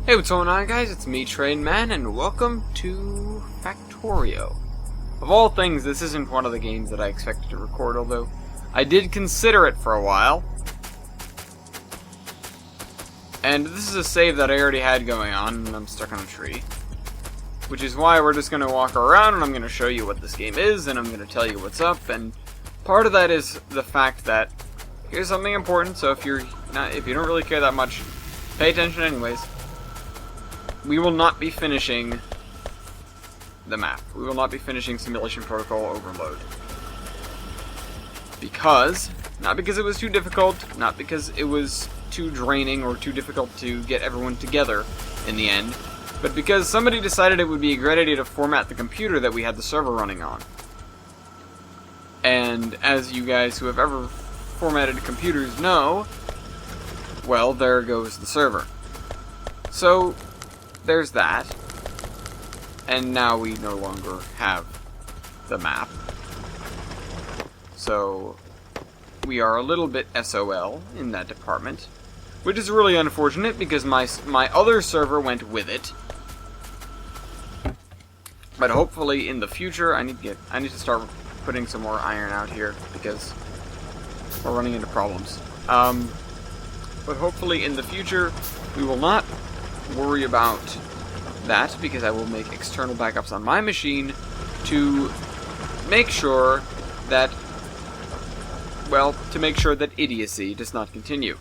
Hey, what's going on, guys? It's me, Trainman, and welcome to Factorio. Of all things, this isn't one of the games that I expected to record, although I did consider it for a while. And this is a save that I already had going on, and I'm stuck on a tree. Which is why we're just going to walk around, and I'm going to show you what this game is, and I'm going to tell you what's up, and part of that is the fact that here's something important, so if you don't really care that much, pay attention anyways. We will not be finishing the map. We will not be finishing Simulation Protocol Overload. Not because it was too difficult, not because it was too draining or too difficult to get everyone together in the end, but because somebody decided it would be a great idea to format the computer that we had the server running on. And as you guys who have ever formatted computers know, well, there goes the server. So there's that, and now we no longer have the map. So we are a little bit SOL in that department, which is really unfortunate because my other server went with it. But hopefully in the future, I need to start putting some more iron out here because we're running into problems. But hopefully in the future, we will not worry about that because I will make external backups on my machine to make sure that, well, idiocy does not continue.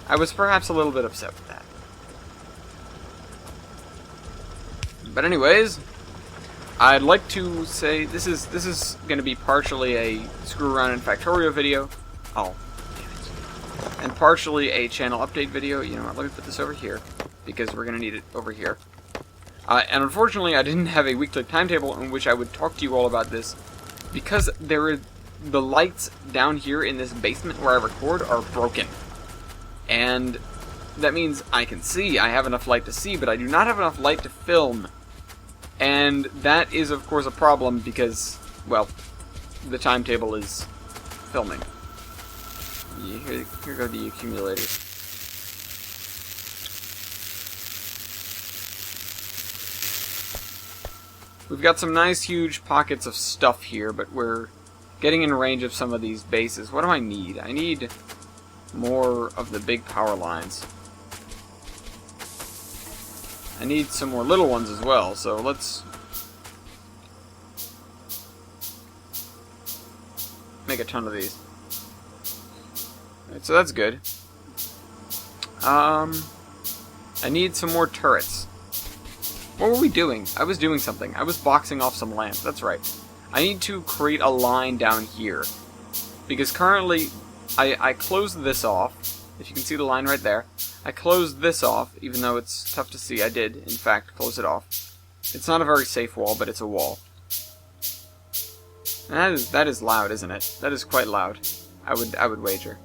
I was perhaps a little bit upset with that. But anyways, I'd like to say this is going to be partially a screw around in Factorio video. Oh, damn it. And partially a channel update video. You know what, let me put this over here because we're going to need it over here. And unfortunately, I didn't have a weekly timetable in which I would talk to you all about this because the lights down here in this basement where I record are broken. And that means I can see. I have enough light to see, but I do not have enough light to film. And that is, of course, a problem because, well, the timetable is filming. Yeah, here go the accumulators. We've got some nice, huge pockets of stuff here, but we're getting in range of some of these bases. What do I need? I need more of the big power lines. I need some more little ones as well, so let's make a ton of these. Alright, so that's good. I need some more turrets. What were we doing? I was doing something. I was boxing off some lamps, that's right. I need to create a line down here. Because currently, I closed this off. If you can see the line right there. I closed this off, even though it's tough to see. I did, in fact, close it off. It's not a very safe wall, but it's a wall. And that is loud, isn't it? That is quite loud. I would wager.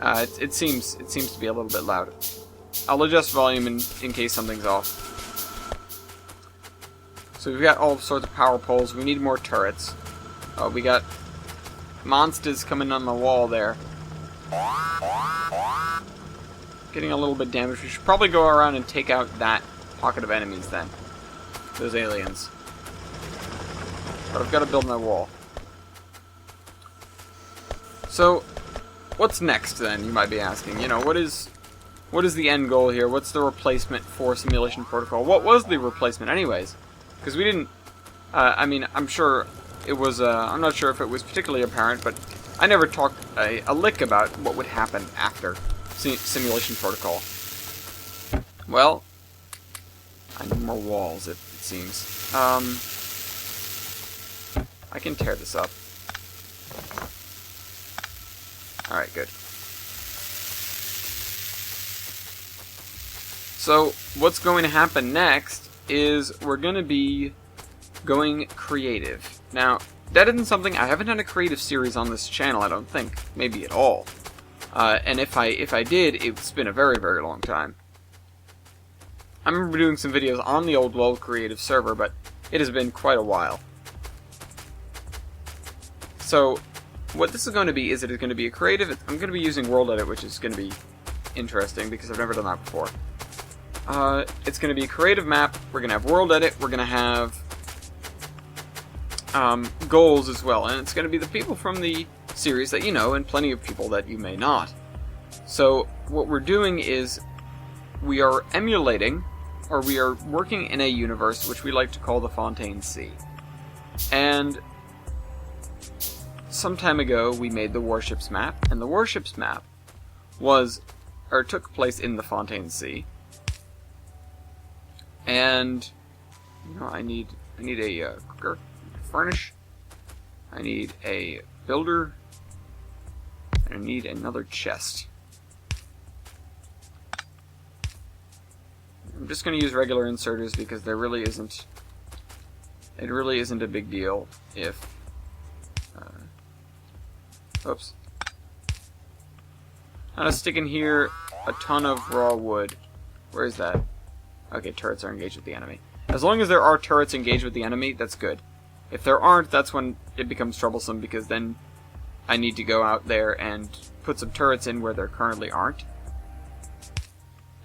It seems to be a little bit loud. I'll adjust volume in case something's off. So we've got all sorts of power poles. We need more turrets. We got monsters coming on the wall there. Getting a little bit damaged. We should probably go around and take out that pocket of enemies then. Those aliens. But I've got to build my wall. So, what's next then, you might be asking? You know, what is the end goal here? What's the replacement for Simulation Protocol? What was the replacement anyways? Because we didn't... I mean, I'm sure it was... I'm not sure if it was particularly apparent, but I never talked a lick about what would happen after Simulation Protocol. Well, I need more walls, it seems. I can tear this up. Alright, good. So, what's going to happen next is we're going to be going creative. Now, that isn't something... I haven't done a creative series on this channel, I don't think. Maybe at all. And if I did, it's been a very, very long time. I remember doing some videos on the old LoL creative server, but it has been quite a while. So, what this is going to be is it is going to be a creative... I'm going to be using World Edit, which is going to be interesting because I've never done that before. It's going to be a creative map. We're going to have World Edit. We're going to have goals as well. And it's going to be the people from the series that you know and plenty of people that you may not. So, what we're doing is we are emulating, or we are working in a universe which we like to call the Fontaine Sea. And some time ago, we made the Warships map, and the Warships map took place in the Fontaine Sea. And, you know, I need a cooker, furnish, I need a builder, and I need another chest. I'm just going to use regular inserters because it really isn't a big deal if... oops. I'm going to stick in here a ton of raw wood. Where is that? Okay, turrets are engaged with the enemy. As long as there are turrets engaged with the enemy, that's good. If there aren't, that's when it becomes troublesome, because then I need to go out there and put some turrets in where there currently aren't.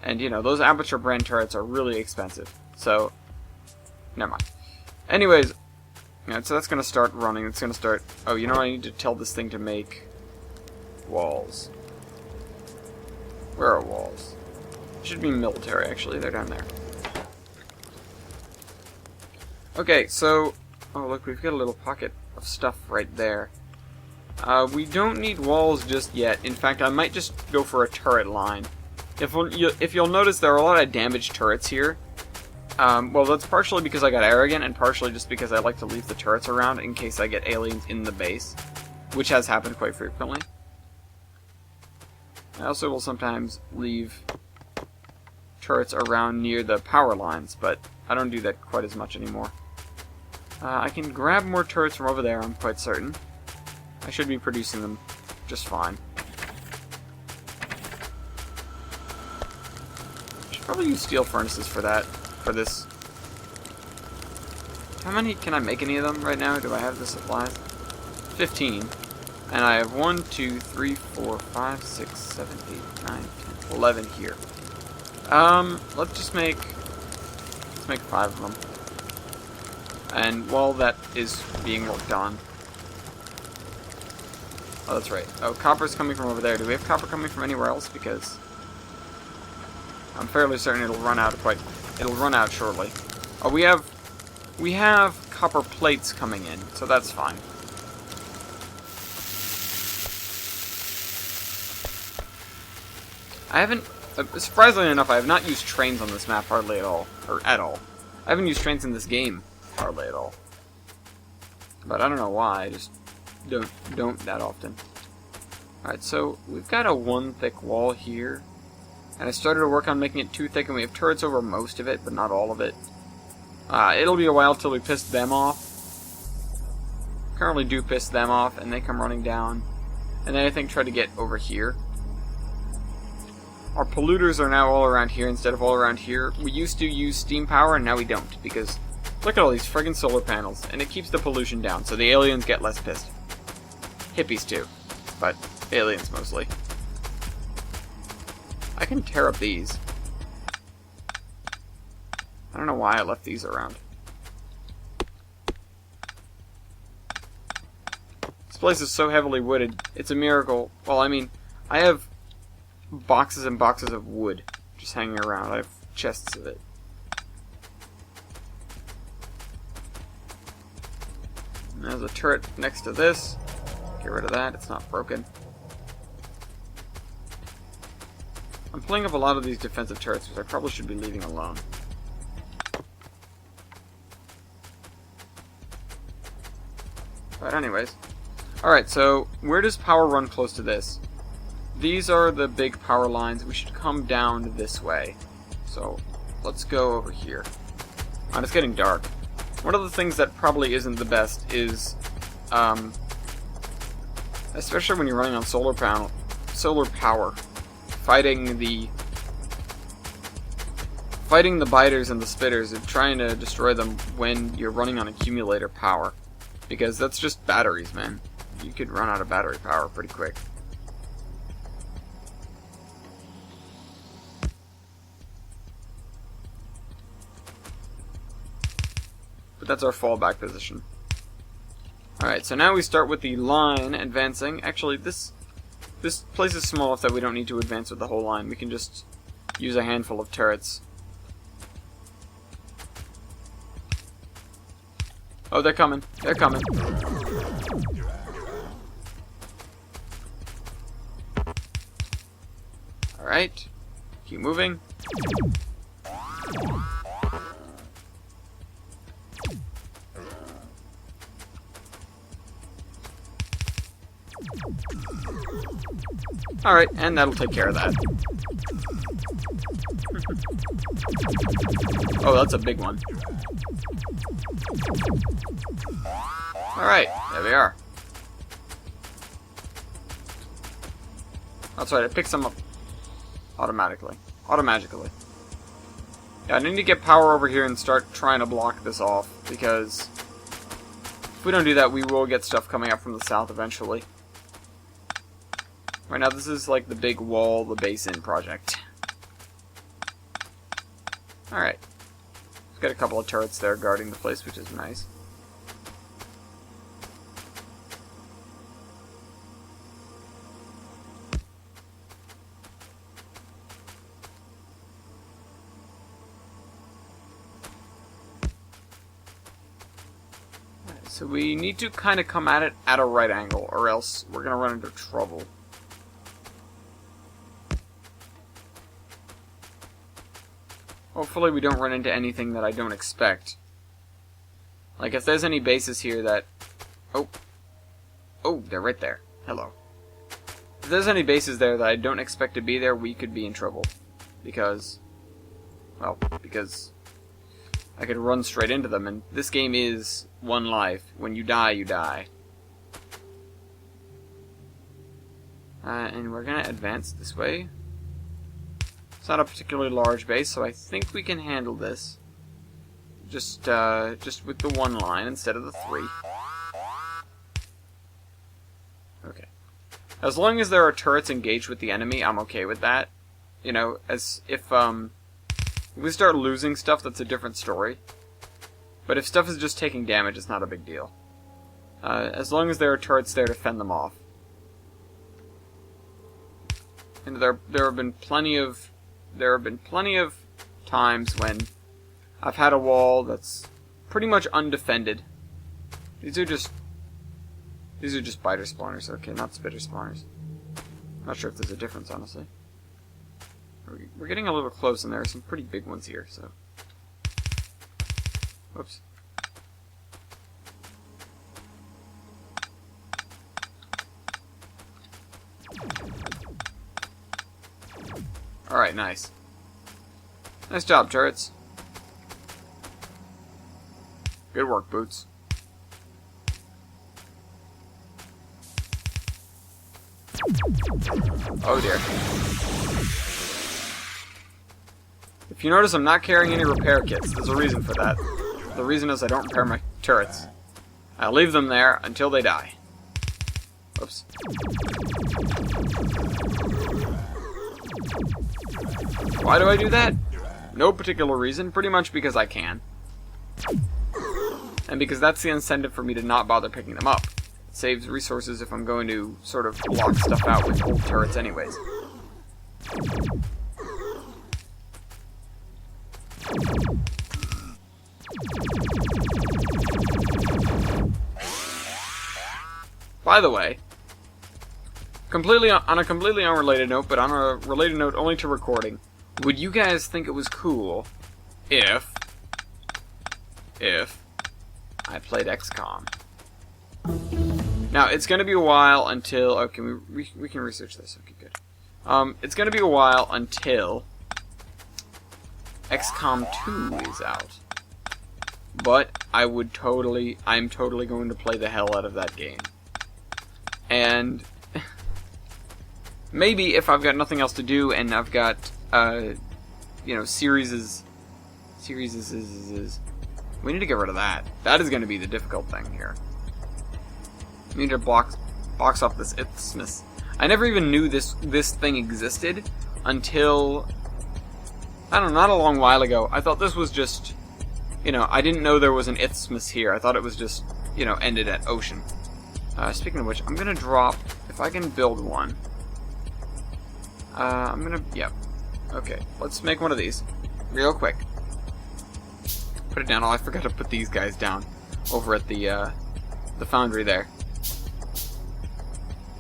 And, you know, those aperture brand turrets are really expensive. So, never mind. Anyways, yeah, so that's going to start running. It's going to start... Oh, you know what? I need to tell this thing to make walls. Where are walls? It should be military, actually. They're down there. Okay, so... Oh, look, we've got a little pocket of stuff right there. We don't need walls just yet. In fact, I might just go for a turret line. If you'll notice, there are a lot of damaged turrets here. Well, that's partially because I got arrogant, and partially just because I like to leave the turrets around in case I get aliens in the base, which has happened quite frequently. I also will sometimes leave turrets around near the power lines, but I don't do that quite as much anymore. I can grab more turrets from over there, I'm quite certain. I should be producing them just fine. Probably use steel furnaces for that, for this. How many, can I make any of them right now? Do I have the supplies? 15. And I have 1, 2, 3, 4, 5, 6, 7, 8, 9, 10, 11 here. Let's make 5 of them. And while that is being worked on... Oh, that's right. Oh, copper's coming from over there. Do we have copper coming from anywhere else? Because... I'm fairly certain it'll run out shortly. Oh, we have copper plates coming in, so that's fine. I haven't, surprisingly enough, I have not used trains on this map hardly at all, or at all. I haven't used trains in this game hardly at all. But I don't know why, I just don't that often. Alright, so we've got a 1 thick wall here. And I started to work on making it 2 thick, and we have turrets over most of it, but not all of it. It'll be a while till we piss them off. Currently do piss them off, and they come running down. And then I think try to get over here. Our polluters are now all around here instead of all around here. We used to use steam power, and now we don't, because look at all these friggin' solar panels, and it keeps the pollution down, so the aliens get less pissed. Hippies too, but aliens mostly. I can tear up these. I don't know why I left these around. This place is so heavily wooded, it's a miracle. Well, I mean, I have boxes and boxes of wood just hanging around. I have chests of it. And there's a turret next to this. Get rid of that, it's not broken. I'm pulling up a lot of these defensive turrets, which I probably should be leaving alone. But anyways. Alright, so where does power run close to this? These are the big power lines. We should come down this way. So, let's go over here. And it's getting dark. One of the things that probably isn't the best is, especially when you're running on solar power, fighting the biters and the spitters and trying to destroy them when you're running on accumulator power. Because that's just batteries, man. you could run out of battery power pretty quick. But that's our fallback position. Alright, so now we start with the line advancing. Actually, this place is small enough that we don't need to advance with the whole line. We can just use a handful of turrets. Oh, they're coming. They're coming. Alright. Keep moving. Alright, and that'll take care of that. Oh, that's a big one. Alright, there we are. That's right, it picks them up automatically. Automagically. Yeah, I need to get power over here and start trying to block this off, because if we don't do that, we will get stuff coming up from the south eventually. Right now, this is like the big wall, the basin project. Alright. We've got a couple of turrets there guarding the place, which is nice. So we need to kind of come at it at a right angle, or else we're going to run into trouble. Hopefully we don't run into anything that I don't expect. Like, if there's any bases here that... Oh, they're right there. Hello. If there's any bases there that I don't expect to be there, we could be in trouble. Because... Well, because... I could run straight into them, and this game is one life. When you die, you die. And we're gonna advance this way. It's not a particularly large base, so I think we can handle this. Just with the one line instead of the three. Okay. As long as there are turrets engaged with the enemy, I'm okay with that. You know, as if we start losing stuff, that's a different story. But if stuff is just taking damage, it's not a big deal. As long as there are turrets there to fend them off. And there have been plenty of times when I've had a wall that's pretty much undefended. These are just biter spawners. Okay, not spitter spawners. Not sure if there's a difference, honestly. We're getting a little close, and there are some pretty big ones here, so... Whoops. Alright, nice. Nice job, turrets. Good work, Boots. Oh dear. If you notice, I'm not carrying any repair kits. There's a reason for that. The reason is I don't repair my turrets. I leave them there until they die. Oops. Why do I do that? No particular reason. Pretty much because I can. And because that's the incentive for me to not bother picking them up. It saves resources if I'm going to sort of block stuff out with old turrets anyways. By the way, on a completely unrelated note, but on a related note only to recording, would you guys think it was cool if I played XCOM? Now, it's going to be a while until... Okay, we can research this. Okay, good. It's going to be a while until XCOM 2 is out. But I'm totally going to play the hell out of that game. And maybe if I've got nothing else to do and I've got, series. We need to get rid of that. That is going to be the difficult thing here. We need to block box off this isthmus. I never even knew this thing existed until, I don't know, not a long while ago. I thought this was just, you know, I didn't know there was an isthmus here. I thought it was just, you know, ended at ocean. Speaking of which, I'm gonna drop, if I can build one. Yep. Okay, let's make one of these. Real quick. Put it down. Oh, I forgot to put these guys down over at the foundry there.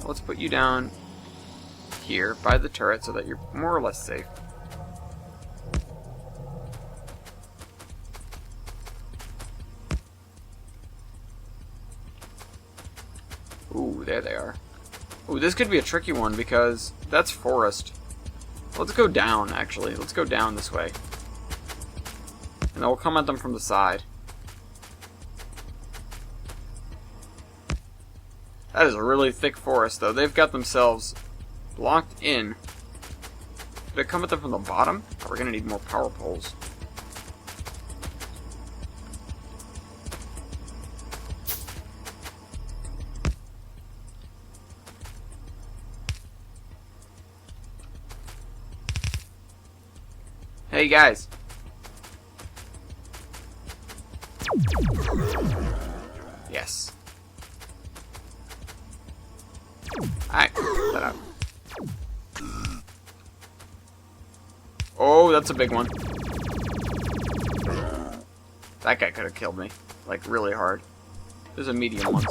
Let's put you down here by the turret so that you're more or less safe. Ooh, there they are. Ooh, this could be a tricky one because that's forest. Let's go down, actually. Let's go down this way. And then we'll come at them from the side. That is a really thick forest, though. They've got themselves blocked in. Did it come at them from the bottom? Oh, we're going to need more power poles. Hey, guys. Yes. Alright, put that out. Oh, that's a big one. That guy could have killed me. Like, really hard. There's a medium one.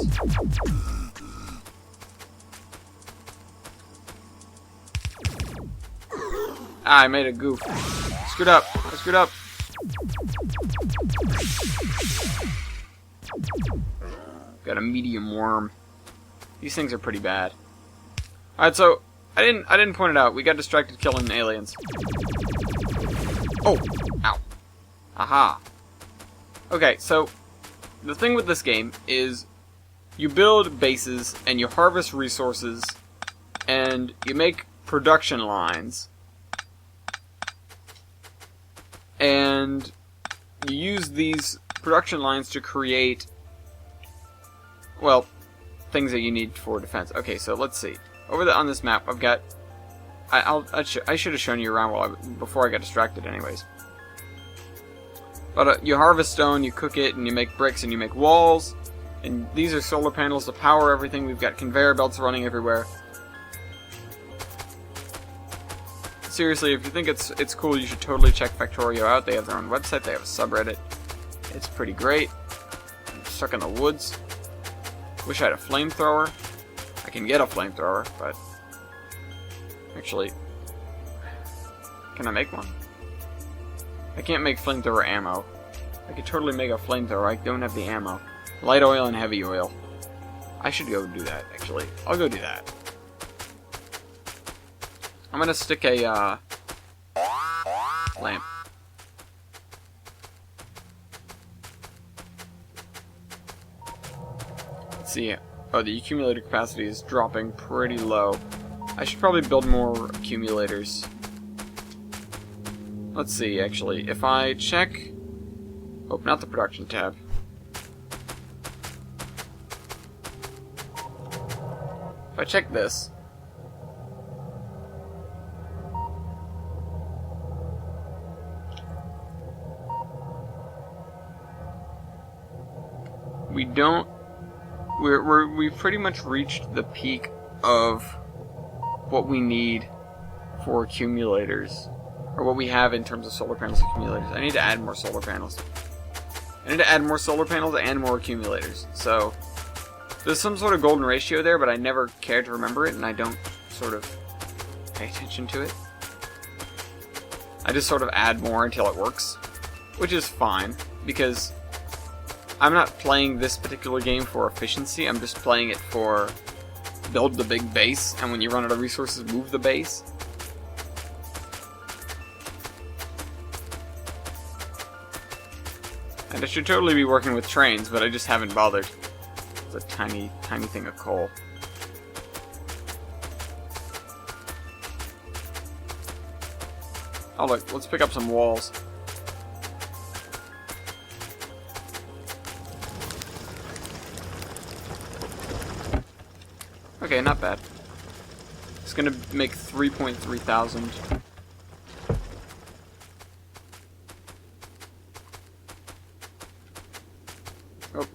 Ah, I made a goof. Screwed up. I screwed up. Got a medium worm. These things are pretty bad. Alright, so I didn't point it out. We got distracted killing aliens. Oh! Ow. Aha. Okay, so the thing with this game is you build bases and you harvest resources and you make production lines. And you use these production lines to create, well, things that you need for defense. Okay, so let's see. Over on this map, I've got. I should have shown you around before I got distracted, anyways. But you harvest stone, you cook it, and you make bricks, and you make walls. And these are solar panels to power everything. We've got conveyor belts running everywhere. Seriously, if you think it's cool, you should totally check Factorio out. They have their own website. They have a subreddit. It's pretty great. I'm stuck in the woods. Wish I had a flamethrower. I can get a flamethrower, but actually, can I make one? I can't make flamethrower ammo. I could totally make a flamethrower. I don't have the ammo. Light oil and heavy oil. I should go do that, actually. I'll go do that. I'm gonna stick a lamp. Let's see. Oh, the accumulator capacity is dropping pretty low. I should probably build more accumulators. Let's see, actually. If I check... Open out the production tab. If I check this... We've pretty much reached the peak of what we need for accumulators, or what we have in terms of solar panels and accumulators. I need to add more solar panels. I need to add more solar panels and more accumulators. So there's some sort of golden ratio there, but I never cared to remember it, and I don't sort of pay attention to it. I just sort of add more until it works, which is fine, because I'm not playing this particular game for efficiency. I'm just playing it for build the big base, and when you run out of resources, move the base. And I should totally be working with trains, but I just haven't bothered. It's a tiny, tiny thing of coal. Oh look, let's pick up some walls. Okay, not bad. It's gonna make 3.3 thousand. Oh.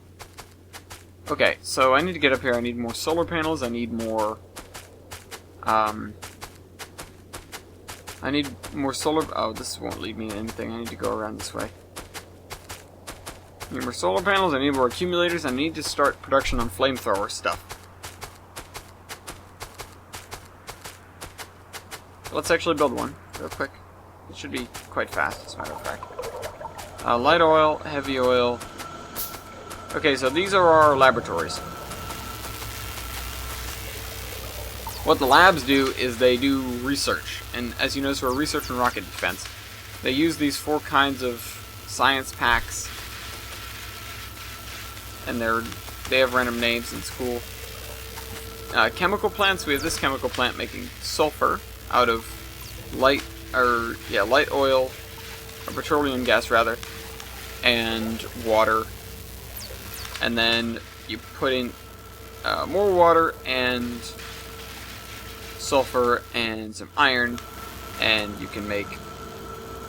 Okay, so I need to get up here. I need more solar panels. I need more... I need more solar... Oh, this won't lead me to anything. I need to go around this way. I need more solar panels. I need more accumulators. I need to start production on flamethrower stuff. Let's actually build one real quick. It should be quite fast, as a matter of fact. Light oil, heavy oil. Okay, so these are our laboratories. What the labs do is they do research, and as you notice, we're research and rocket defense. They use these 4 kinds of science packs, and they have random names in school. Chemical plants. We have this chemical plant making sulfur out of light oil, or petroleum gas rather, and water. And then you put in more water and sulfur and some iron, and you can make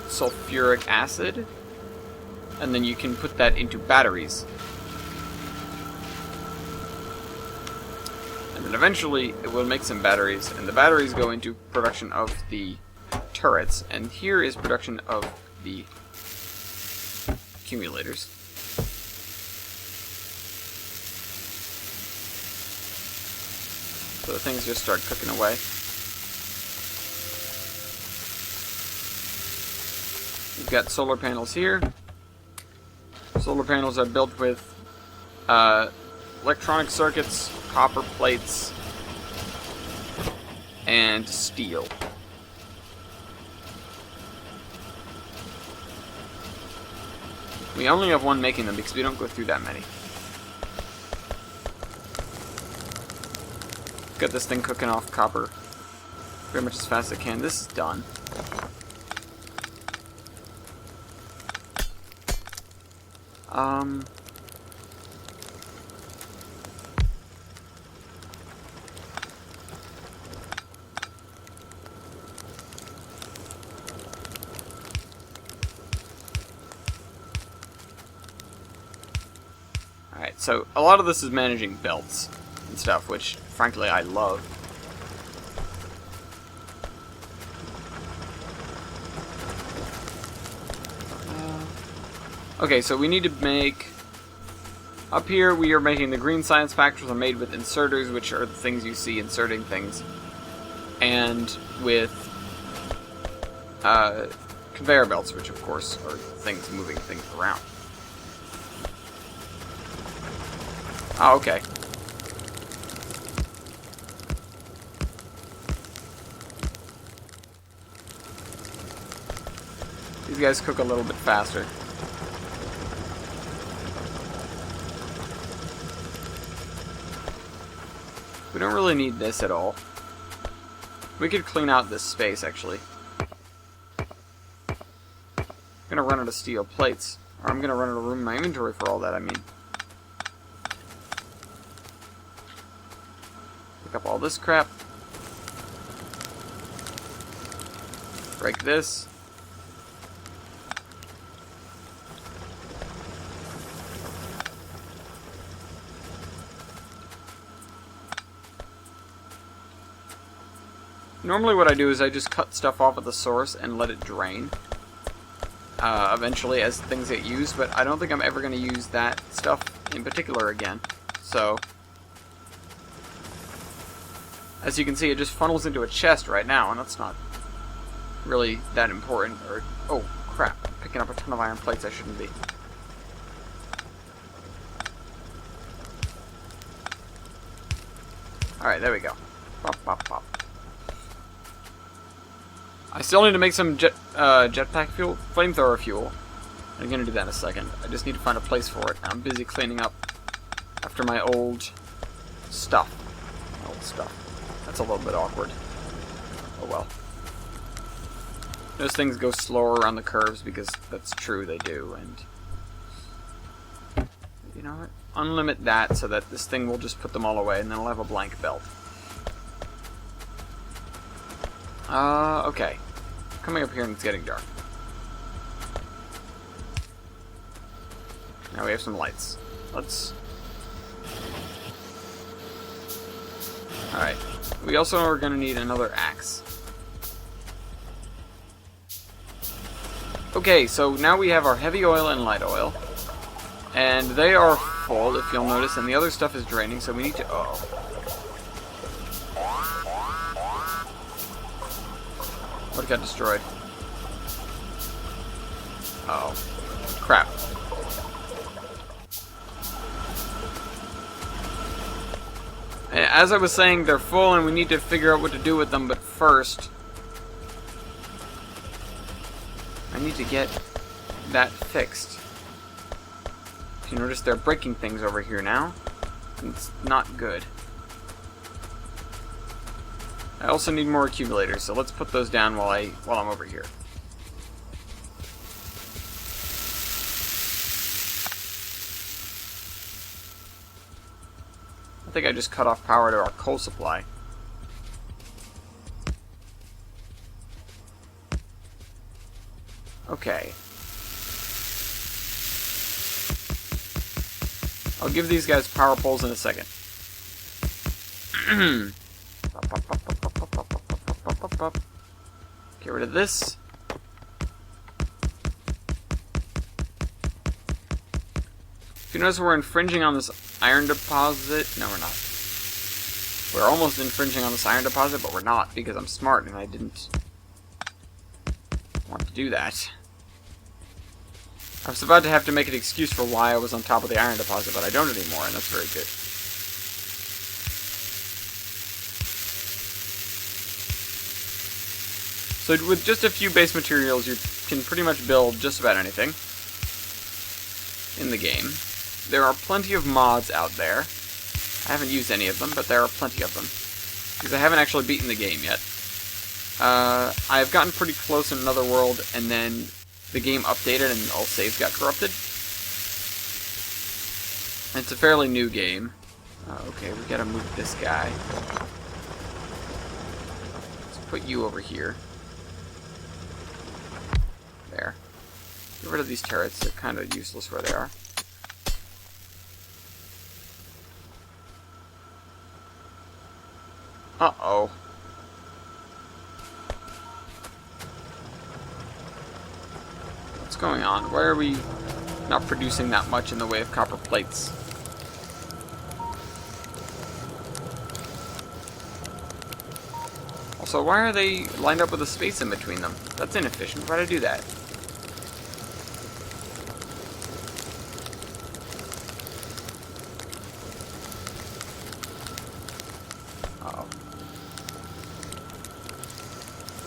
sulfuric acid, and then you can put that into batteries. And then eventually it will make some batteries, and the batteries go into production of the turrets, and here is production of the accumulators. So the things just start cooking away. We've got solar panels here. Solar panels are built with electronic circuits, copper plates, and steel. We only have one making them because we don't go through that many. Got this thing cooking off copper very much as fast as I can. This is done. Alright, so a lot of this is managing belts and stuff, which frankly I love. Okay, so we need to make... Up here we are making the green science factors are made with inserters, which are the things you see inserting things. And with conveyor belts, which of course are things moving things around. Oh, okay. These guys cook a little bit faster. We don't really need this at all. We could clean out this space, actually. I'm gonna run out of steel plates. Or I'm gonna run out of room in my inventory for all that, I mean. Pick up all this crap. Break this. Normally what I do is I just cut stuff off at the source and let it drain. Eventually as things get used, but I don't think I'm ever going to use that stuff in particular again. So, as you can see, it just funnels into a chest right now, and that's not really that important. Or, oh crap, I'm picking up a ton of iron plates I shouldn't be. Alright, there we go. Pop, pop, pop. I still need to make some jetpack fuel, flamethrower fuel. I'm gonna do that in a second. I just need to find a place for it. I'm busy cleaning up after my old stuff. That's a little bit awkward. Oh well. Those things go slower around the curves because that's true, they do. And you know what? Unlimit that so that this thing will just put them all away, and then I'll have a blank belt. Okay. Coming up here and it's getting dark. Now we have some lights. Let's... Alright. We also are going to need another axe. Okay, so now we have our heavy oil and light oil. And they are full, if you'll notice, and the other stuff is draining, so we need to... Oh. What got destroyed? Uh oh. Crap. As I was saying, they're full and we need to figure out what to do with them, but first... I need to get that fixed. If you notice, they're breaking things over here now. It's not good. I also need more accumulators, so let's put those down while I'm over here. I think I just cut off power to our coal supply. Okay. I'll give these guys power poles in a second. Get rid of this. If you notice, we're infringing on this iron deposit. No, we're not. We're almost infringing on this iron deposit, but we're not, because I'm smart and I didn't want to do that. I was about to have to make an excuse for why I was on top of the iron deposit, but I don't anymore, and that's very good. So with just a few base materials, you can pretty much build just about anything in the game. There are plenty of mods out there. I haven't used any of them, but there are plenty of them. Because I haven't actually beaten the game yet. I've gotten pretty close in another world, and then the game updated and all saves got corrupted. It's a fairly new game. Okay, we gotta move this guy. Let's put you over here. There. Get rid of these turrets, they're kind of useless where they are. Uh-oh. What's going on? Why are we not producing that much in the way of copper plates? Also, why are they lined up with a space in between them? That's inefficient. Why'd I do that? Uh-oh.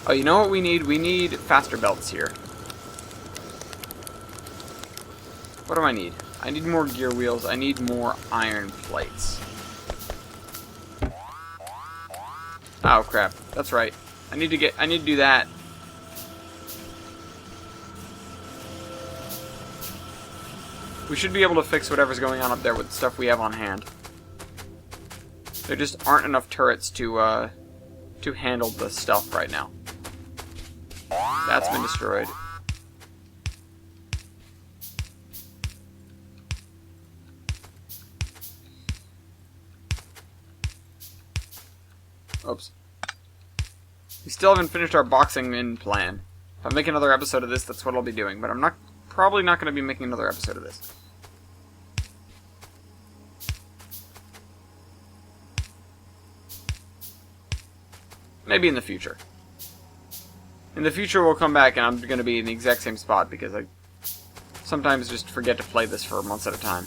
Oh, you know what we need? We need faster belts here. What do I need? I need more gear wheels. I need more iron plates. Oh crap. That's right. I need to do that. We should be able to fix whatever's going on up there with the stuff we have on hand. There just aren't enough turrets to handle the stuff right now. That's been destroyed. Oops. We still haven't finished our boxing in plan. If I make another episode of this, that's what I'll be doing. But I'm probably not going to be making another episode of this. Maybe in the future. In the future we'll come back and I'm going to be in the exact same spot because I sometimes just forget to play this for months at a time.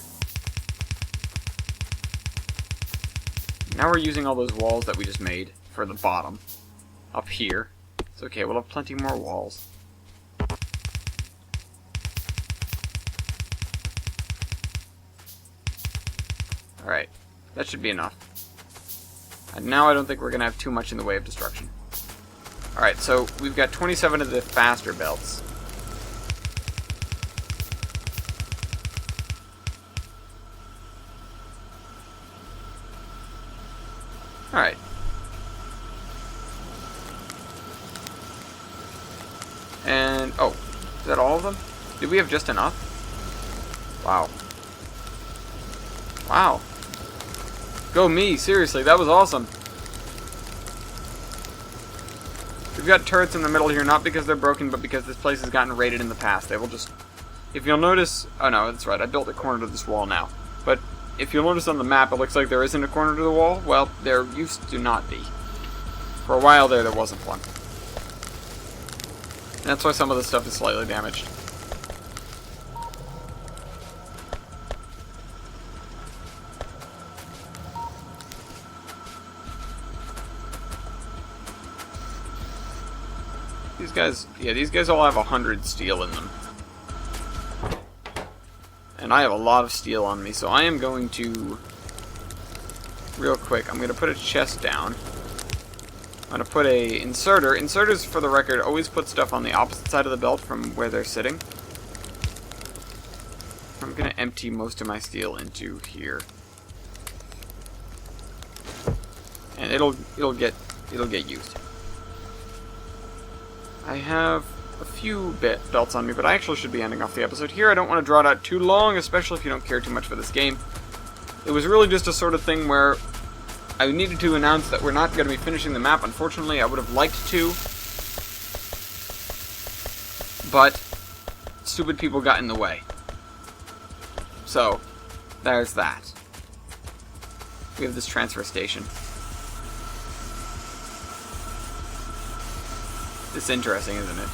Now we're using all those walls that we just made for the bottom. Up here. It's okay, we'll have plenty more walls. Alright, that should be enough. And now I don't think we're going to have too much in the way of destruction. Alright, so we've got 27 of the faster belts. Alright. that all of them? Did we have just enough? Wow. Wow. Go me, seriously, that was awesome. We've got turrets in the middle here, not because they're broken, but because this place has gotten raided in the past. They will just... If you'll notice... Oh no, that's right, I built a corner to this wall now. But if you'll notice on the map, it looks like there isn't a corner to the wall. Well, there used to not be. For a while there wasn't one. And that's why some of the stuff is slightly damaged. These guys, yeah, these guys all have 100 steel in them. And I have a lot of steel on me, so I am going to, real quick, I'm going to put a chest down. I'm going to put a inserter. Inserters, for the record, always put stuff on the opposite side of the belt from where they're sitting. I'm going to empty most of my steel into here. And it'll get used. I have a few belts on me, but I actually should be ending off the episode here. I don't want to draw it out too long, especially if you don't care too much for this game. It was really just a sort of thing where I needed to announce that we're not going to be finishing the map. Unfortunately, I would have liked to, but stupid people got in the way. So, there's that. We have this transfer station. It's interesting, isn't it?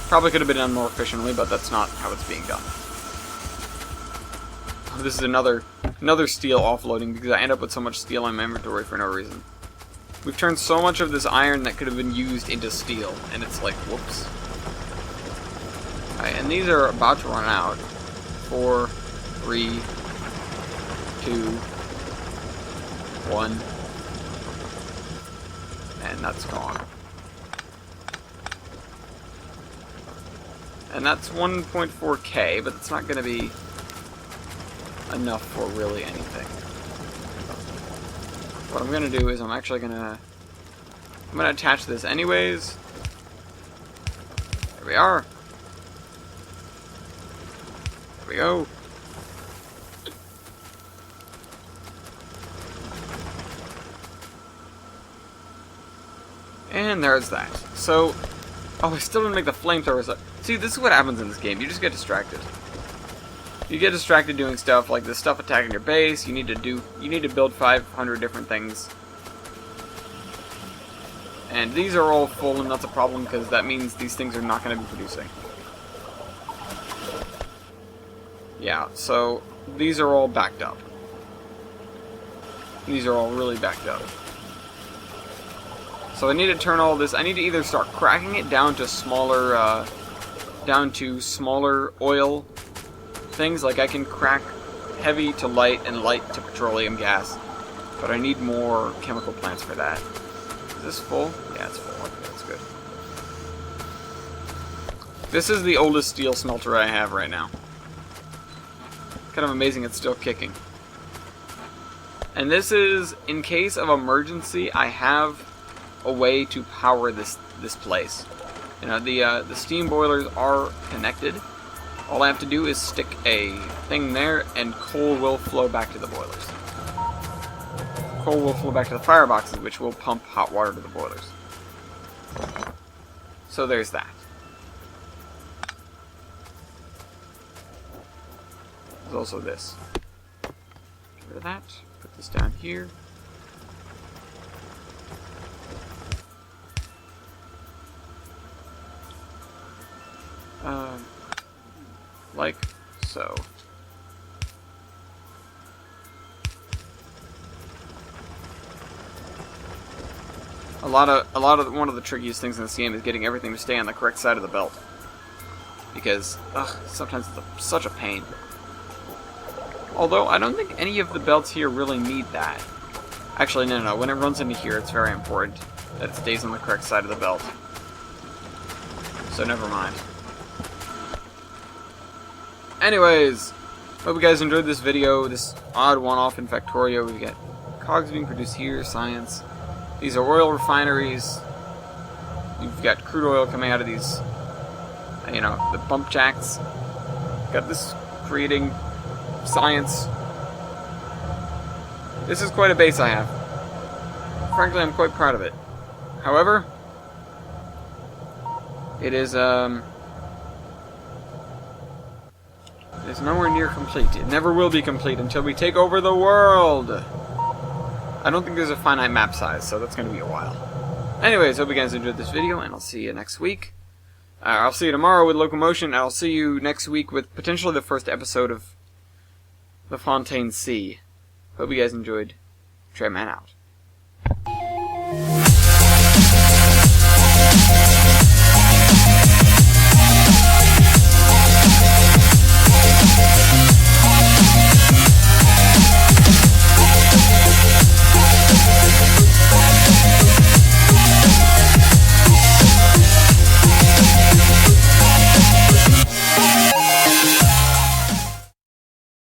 Probably could have been done more efficiently, but that's not how it's being done. Oh, this is another steel offloading because I end up with so much steel in my inventory for no reason. We've turned so much of this iron that could have been used into steel, and it's like, whoops. Alright, and these are about to run out. 4, 3, 2, 1. And that's gone. And that's 1.4k, but it's not going to be enough for really anything. What I'm going to do is I'm actually going to... I'm going to attach this anyways. There we are. There we go. And there's that. So, oh, I still didn't make the flamethrower. So, see, this is what happens in this game. You just get distracted. You get distracted doing stuff like this stuff attacking your base. You need to build 500 different things. And these are all full, and that's a problem because that means these things are not going to be producing. Yeah, so these are all backed up. These are all really backed up. So I need to turn all this. I need to either start cracking it down to smaller oil things. Like I can crack heavy to light and light to petroleum gas, but I need more chemical plants for that. Is this full? Yeah, it's full. Okay, that's good. This is the oldest steel smelter I have right now. Kind of amazing it's still kicking. And this is, in case of emergency, I have a way to power this place. You know, the steam boilers are connected. All I have to do is stick a thing there, and coal will flow back to the boilers. Coal will flow back to the fireboxes, which will pump hot water to the boilers. So there's that. There's also this. Get rid of that. Put this down here. Like so. One of the trickiest things in this game is getting everything to stay on the correct side of the belt. Because, sometimes it's such a pain. Although, I don't think any of the belts here really need that. Actually, no. When it runs into here, it's very important that it stays on the correct side of the belt. So, never mind. Anyways, hope you guys enjoyed this video, this odd one-off in Factorio. We got cogs being produced here, science. These are oil refineries. You've got crude oil coming out of these, you know, the pump jacks. Got this creating science. This is quite a base I have. Frankly, I'm quite proud of it. However, it is nowhere near complete. It never will be complete until we take over the world. I don't think there's a finite map size, so that's going to be a while. Anyways, hope you guys enjoyed this video, and I'll see you next week. I'll see you tomorrow with Locomotion, and I'll see you next week with potentially the first episode of The Fontaine Sea. Hope you guys enjoyed. Trainman out.